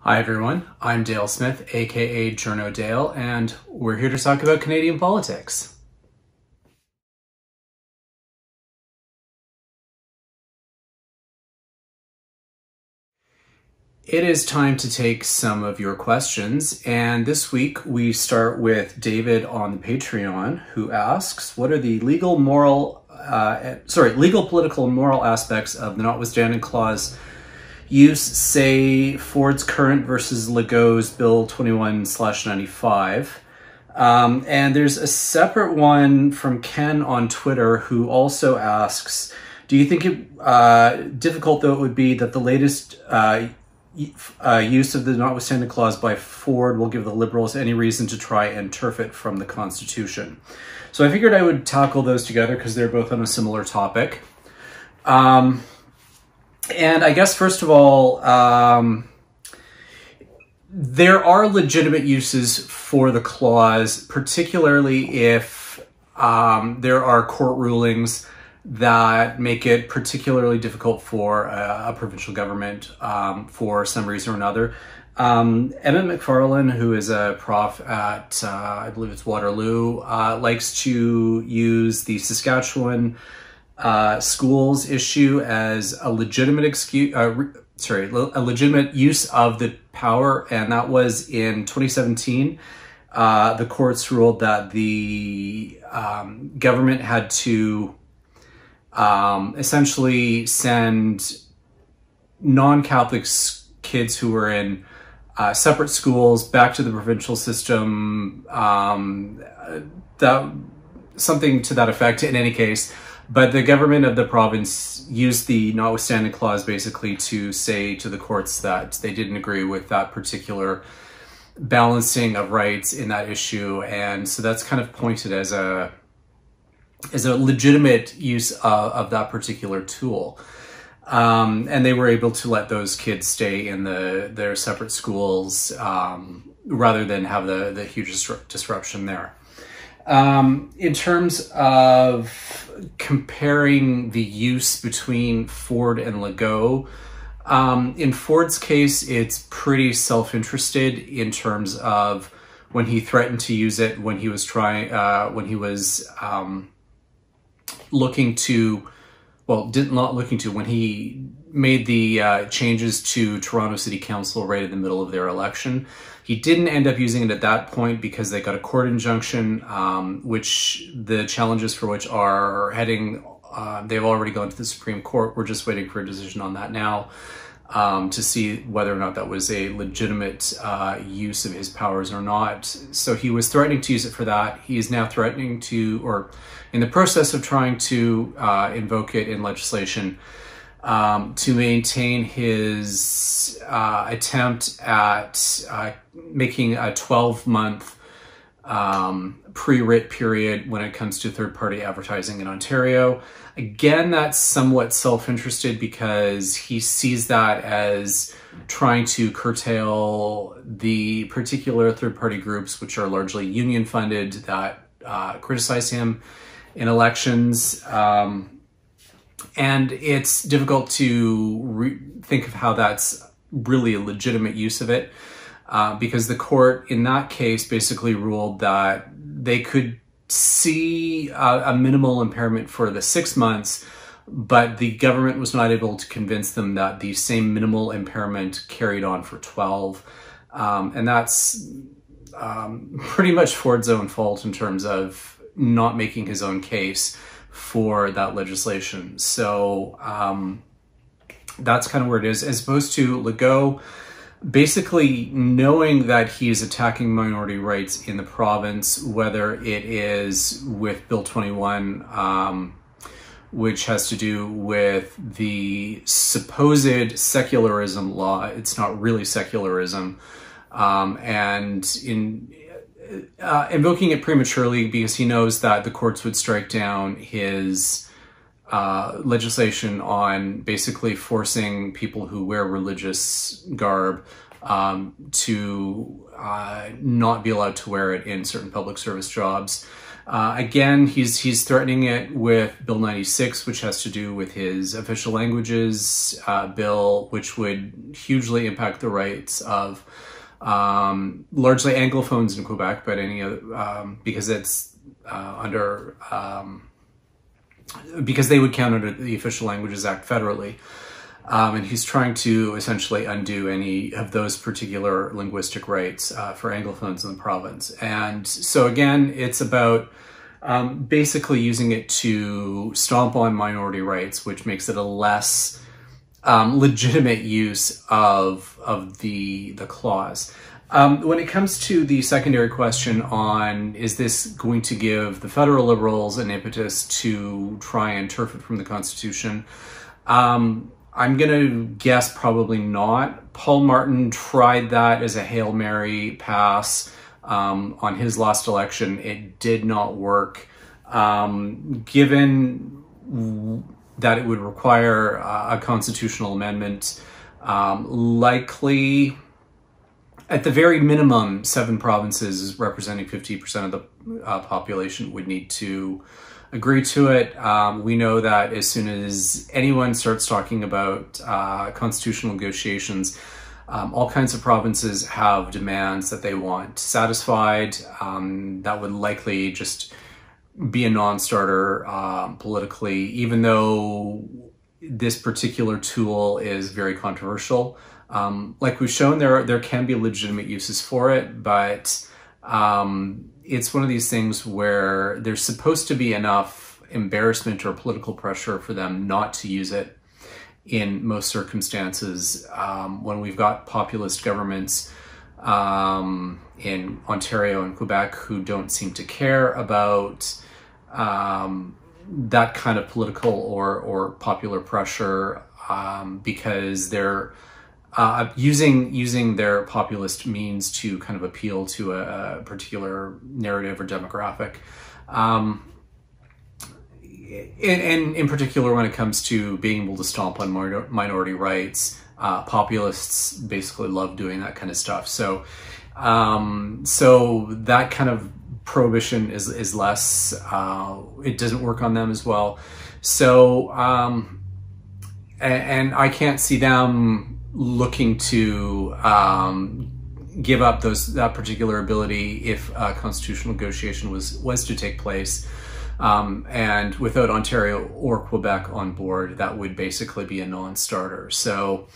Hi everyone, I'm Dale Smith, aka Journo Dale, and we're here to talk about Canadian politics. It is time to take some of your questions, and this week we start with David on the Patreon, who asks, what are the legal, political, and moral aspects of the Notwithstanding clause use, say, Ford's current versus Legault's Bill 21/95. And there's a separate one from Ken on Twitter who also asks, do you think it difficult though it would be that the latest use of the Notwithstanding clause by Ford will give the Liberals any reason to try and turf it from the Constitution? So I figured I would tackle those together because they're both on a similar topic. And I guess, first of all, there are legitimate uses for the clause, particularly if there are court rulings that make it particularly difficult for a provincial government for some reason or another. Emmett McFarlane, who is a prof at, I believe it's Waterloo, likes to use the Saskatchewan schools issue as a legitimate a legitimate use of the power, and that was in 2017. The courts ruled that the government had to essentially send non-Catholic kids who were in separate schools back to the provincial system. Something to that effect in any case. But the government of the province used the Notwithstanding clause basically to say to the courts that they didn't agree with that particular balancing of rights in that issue. And so that's kind of pointed as a legitimate use of that particular tool. And they were able to let those kids stay in their separate schools rather than have the huge disruption there. In terms of comparing the use between Ford and Legault, in Ford's case, it's pretty self-interested in terms of when he threatened to use it, when he was when he made the changes to Toronto City Council right in the middle of their election. He didn't end up using it at that point because they got a court injunction, which the challenges for which are heading, they've already gone to the Supreme Court. We're just waiting for a decision on that now to see whether or not that was a legitimate use of his powers or not. So he was threatening to use it for that. He is now threatening to, or in the process of trying to invoke it in legislation to maintain his attempt at making a 12-month pre-writ period when it comes to third-party advertising in Ontario. Again, that's somewhat self-interested because he sees that as trying to curtail the particular third-party groups, which are largely union-funded, that criticize him in elections. And it's difficult to think of how that's really a legitimate use of it because the court in that case basically ruled that they could see a minimal impairment for the 6 months, but the government was not able to convince them that the same minimal impairment carried on for 12. And that's pretty much Ford's own fault in terms of not making his own case for that legislation. So that's kind of where it is, as opposed to Legault basically knowing that he is attacking minority rights in the province, whether it is with Bill 21, which has to do with the supposed secularism law. It's not really secularism. And in invoking it prematurely because he knows that the courts would strike down his legislation on basically forcing people who wear religious garb to not be allowed to wear it in certain public service jobs. Again, he's threatening it with Bill 96, which has to do with his official languages bill, which would hugely impact the rights of largely Anglophones in Quebec, but any other, because it's because they would count under the Official Languages Act federally. And he's trying to essentially undo any of those particular linguistic rights for Anglophones in the province. And so again, it's about basically using it to stomp on minority rights, which makes it a less legitimate use of the clause. When it comes to the secondary question on, is this going to give the federal Liberals an impetus to try and turf it from the Constitution? I'm going to guess probably not. Paul Martin tried that as a Hail Mary pass on his last election. It did not work. Given that it would require a constitutional amendment, likely, at the very minimum, 7 provinces representing 50% of the population would need to agree to it. We know that as soon as anyone starts talking about constitutional negotiations, all kinds of provinces have demands that they want satisfied. That would likely just be a non-starter politically, even though this particular tool is very controversial. Like we've shown, there can be legitimate uses for it, but it's one of these things where there's supposed to be enough embarrassment or political pressure for them not to use it in most circumstances. When we've got populist governments in Ontario and Quebec who don't seem to care about that kind of political or popular pressure because they're using their populist means to kind of appeal to a particular narrative or demographic. And in particular, when it comes to being able to stomp on minority rights, populists basically love doing that kind of stuff. So, so that kind of prohibition is less, it doesn't work on them as well. So, and I can't see them looking to give up that particular ability if a constitutional negotiation was to take place. And without Ontario or Quebec on board, that would basically be a non-starter. So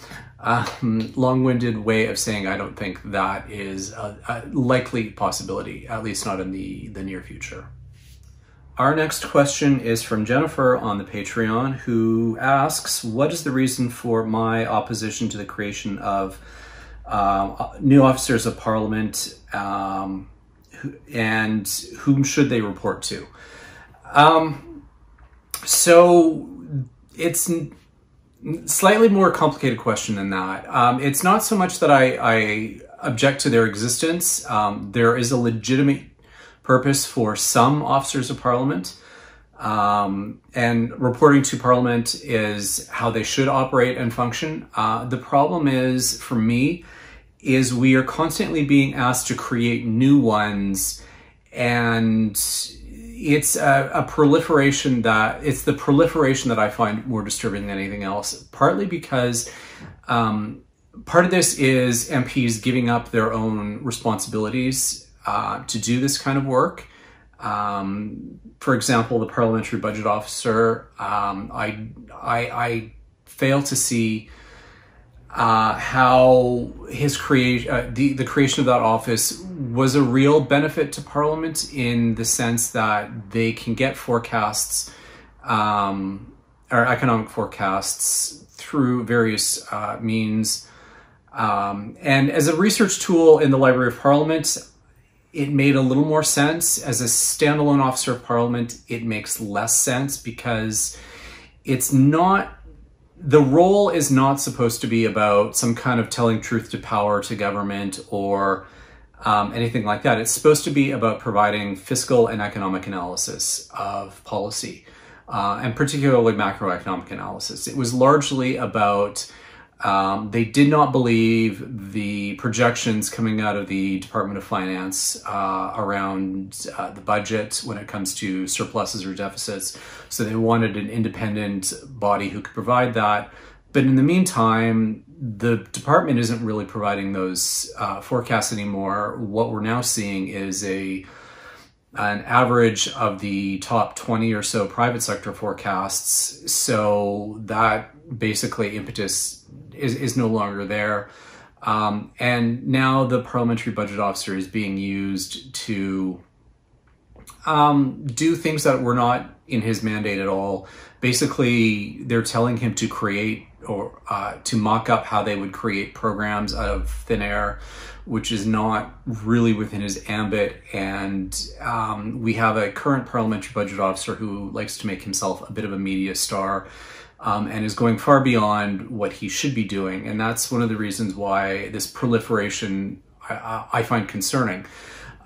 long-winded way of saying I don't think that is a likely possibility, at least not in the near future. Our next question is from Jennifer on the Patreon, who asks, what is the reason for my opposition to the creation of new officers of Parliament, and whom should they report to? So it's slightly more complicated question than that. It's not so much that I object to their existence. There is a legitimate purpose for some officers of Parliament, and reporting to Parliament is how they should operate and function. The problem is, for me, is we are constantly being asked to create new ones, and it's the proliferation that I find more disturbing than anything else, partly because part of this is MPs giving up their own responsibilities to do this kind of work. For example, the parliamentary budget officer, I fail to see how his the creation of that office was a real benefit to Parliament, in the sense that they can get forecasts or economic forecasts through various means. And as a research tool in the Library of Parliament, it made a little more sense. As a standalone officer of Parliament, it makes less sense, because it's not, the role is not supposed to be about some kind of telling truth to power to government or anything like that. It's supposed to be about providing fiscal and economic analysis of policy, and particularly macroeconomic analysis. It was largely about They did not believe the projections coming out of the Department of Finance around the budget when it comes to surpluses or deficits. So they wanted an independent body who could provide that. But in the meantime, the department isn't really providing those forecasts anymore. What we're now seeing is an average of the top 20 or so private sector forecasts. So that basically impetus is no longer there. And now the parliamentary budget officer is being used to do things that were not in his mandate at all. Basically, they're telling him to create or to mock up how they would create programs out of thin air, which is not really within his ambit. And we have a current parliamentary budget officer who likes to make himself a bit of a media star and is going far beyond what he should be doing. And that's one of the reasons why this proliferation I find concerning.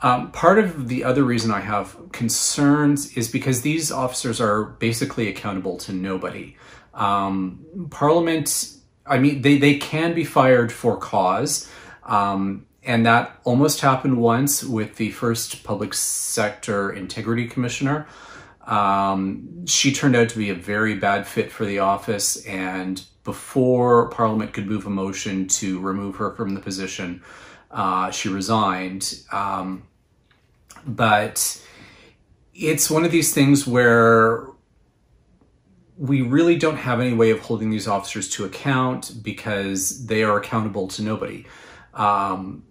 Part of the other reason I have concerns is because these officers are basically accountable to nobody. Parliament, I mean, they can be fired for cause, and that almost happened once with the first public sector integrity commissioner. She turned out to be a very bad fit for the office, and before Parliament could move a motion to remove her from the position, she resigned. But it's one of these things where we really don't have any way of holding these officers to account because they are accountable to nobody. And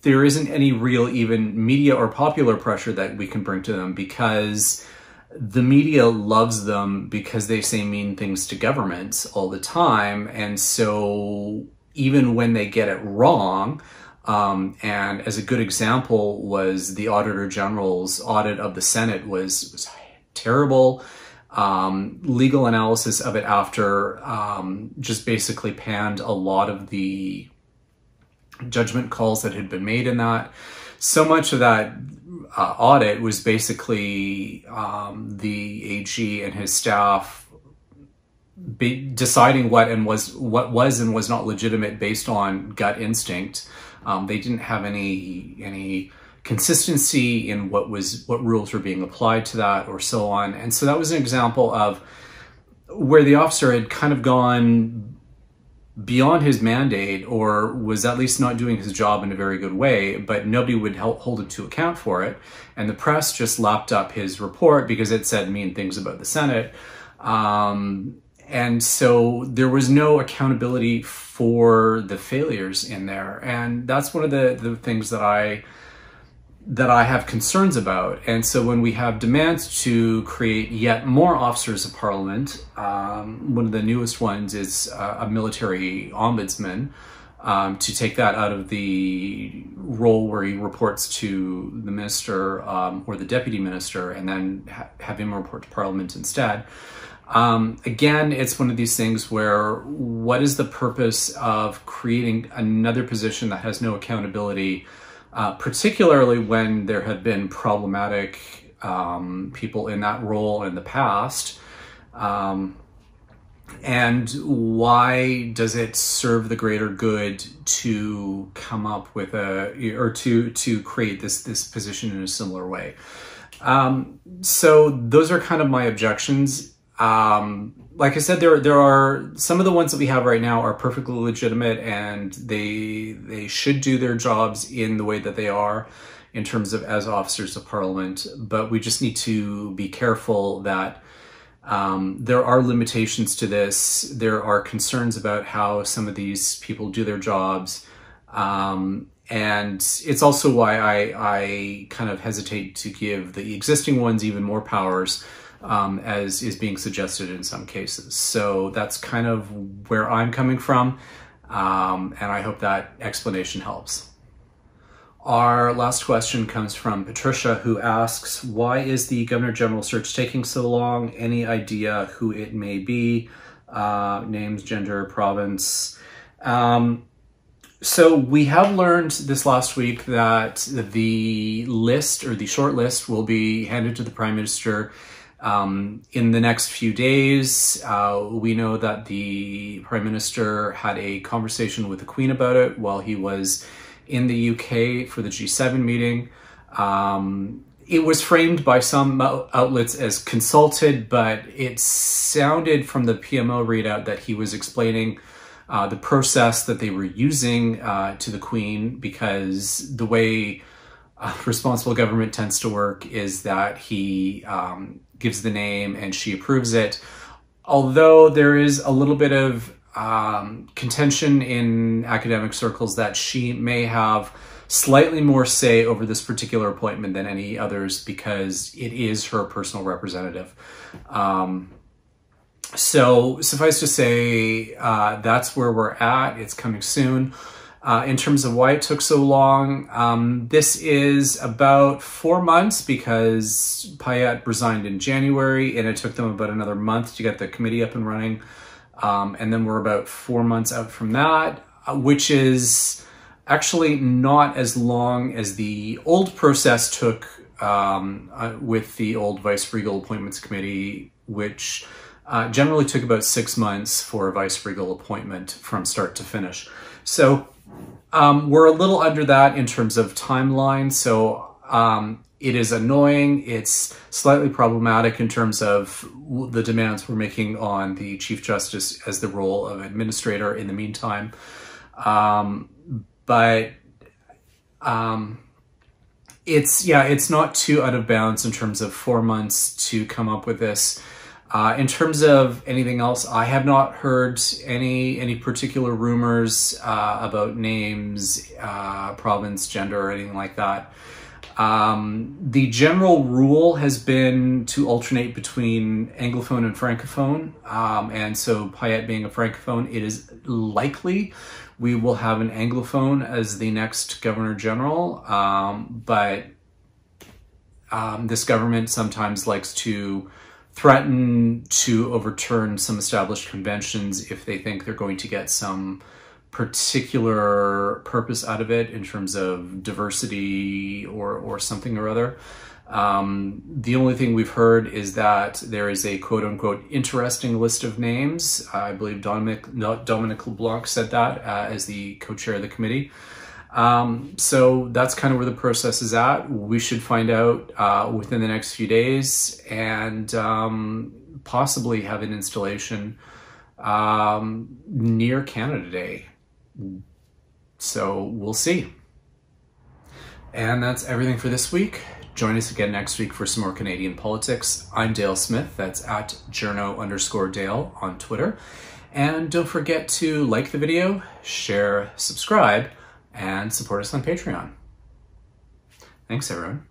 there isn't any real even media or popular pressure that we can bring to them because the media loves them because they say mean things to governments all the time. And so even when they get it wrong, and as a good example was the Auditor General's audit of the Senate was terrible. Legal analysis of it after just basically panned a lot of the judgment calls that had been made in that. So much of that audit was basically the AG and his staff deciding what was and was not legitimate based on gut instinct. They didn't have any consistency in what rules were being applied to that or so on. And so that was an example of where the officer had kind of gone beyond his mandate or was at least not doing his job in a very good way, but nobody would hold him to account for it. And the press just lapped up his report because it said mean things about the Senate. And so there was no accountability for the failures in there. And that's one of the things that I have concerns about. And so when we have demands to create yet more officers of Parliament, one of the newest ones is a military ombudsman, to take that out of the role where he reports to the minister or the deputy minister and then have him report to Parliament instead. Again, it's one of these things where what is the purpose of creating another position that has no accountability, particularly when there have been problematic people in that role in the past? And why does it serve the greater good to come up with to create this position in a similar way? So those are kind of my objections. Like I said, there are some of the ones that we have right now are perfectly legitimate and they should do their jobs in the way that they are in terms of as officers of Parliament. But we just need to be careful that there are limitations to this. There are concerns about how some of these people do their jobs. And it's also why I kind of hesitate to give the existing ones even more powers, as is being suggested in some cases. So that's kind of where I'm coming from, and I hope that explanation helps. Our last question comes from Patricia, who asks, why is the Governor General search taking so long? Any idea who it may be? Names, gender, province. So we have learned this last week that the list or the short list will be handed to the Prime Minister In the next few days, we know that the Prime Minister had a conversation with the Queen about it while he was in the UK for the G7 meeting. It was framed by some outlets as consulted, but it sounded from the PMO readout that he was explaining the process that they were using to the Queen, because the way responsible government tends to work is that he gives the name and she approves it. Although there is a little bit of contention in academic circles that she may have slightly more say over this particular appointment than any others, because it is her personal representative. So suffice to say, that's where we're at. It's coming soon. In terms of why it took so long, this is about 4 months, because Payette resigned in January and it took them about another month to get the committee up and running. And then we're about 4 months out from that, which is actually not as long as the old process took with the old Vice-Regal Appointments Committee, which generally took about 6 months for a Vice-Regal appointment from start to finish. So we're a little under that in terms of timeline. So it is annoying. It's slightly problematic in terms of the demands we're making on the Chief Justice as the role of administrator in the meantime. But it's not too out of bounds in terms of 4 months to come up with this. In terms of anything else, I have not heard any particular rumors about names, province, gender, or anything like that. The general rule has been to alternate between Anglophone and Francophone. And so Payette being a Francophone, it is likely we will have an Anglophone as the next Governor General. But this government sometimes likes to threaten to overturn some established conventions if they think they're going to get some particular purpose out of it in terms of diversity or something or other. The only thing we've heard is that there is a quote-unquote interesting list of names. I believe Dominic LeBlanc said that as the co-chair of the committee. So that's kind of where the process is at. We should find out within the next few days, and possibly have an installation near Canada Day. So we'll see. And that's everything for this week. Join us again next week for some more Canadian politics. I'm Dale Smith. That's at journo_Dale on Twitter. And don't forget to like the video, share, subscribe, and support us on Patreon. Thanks, everyone.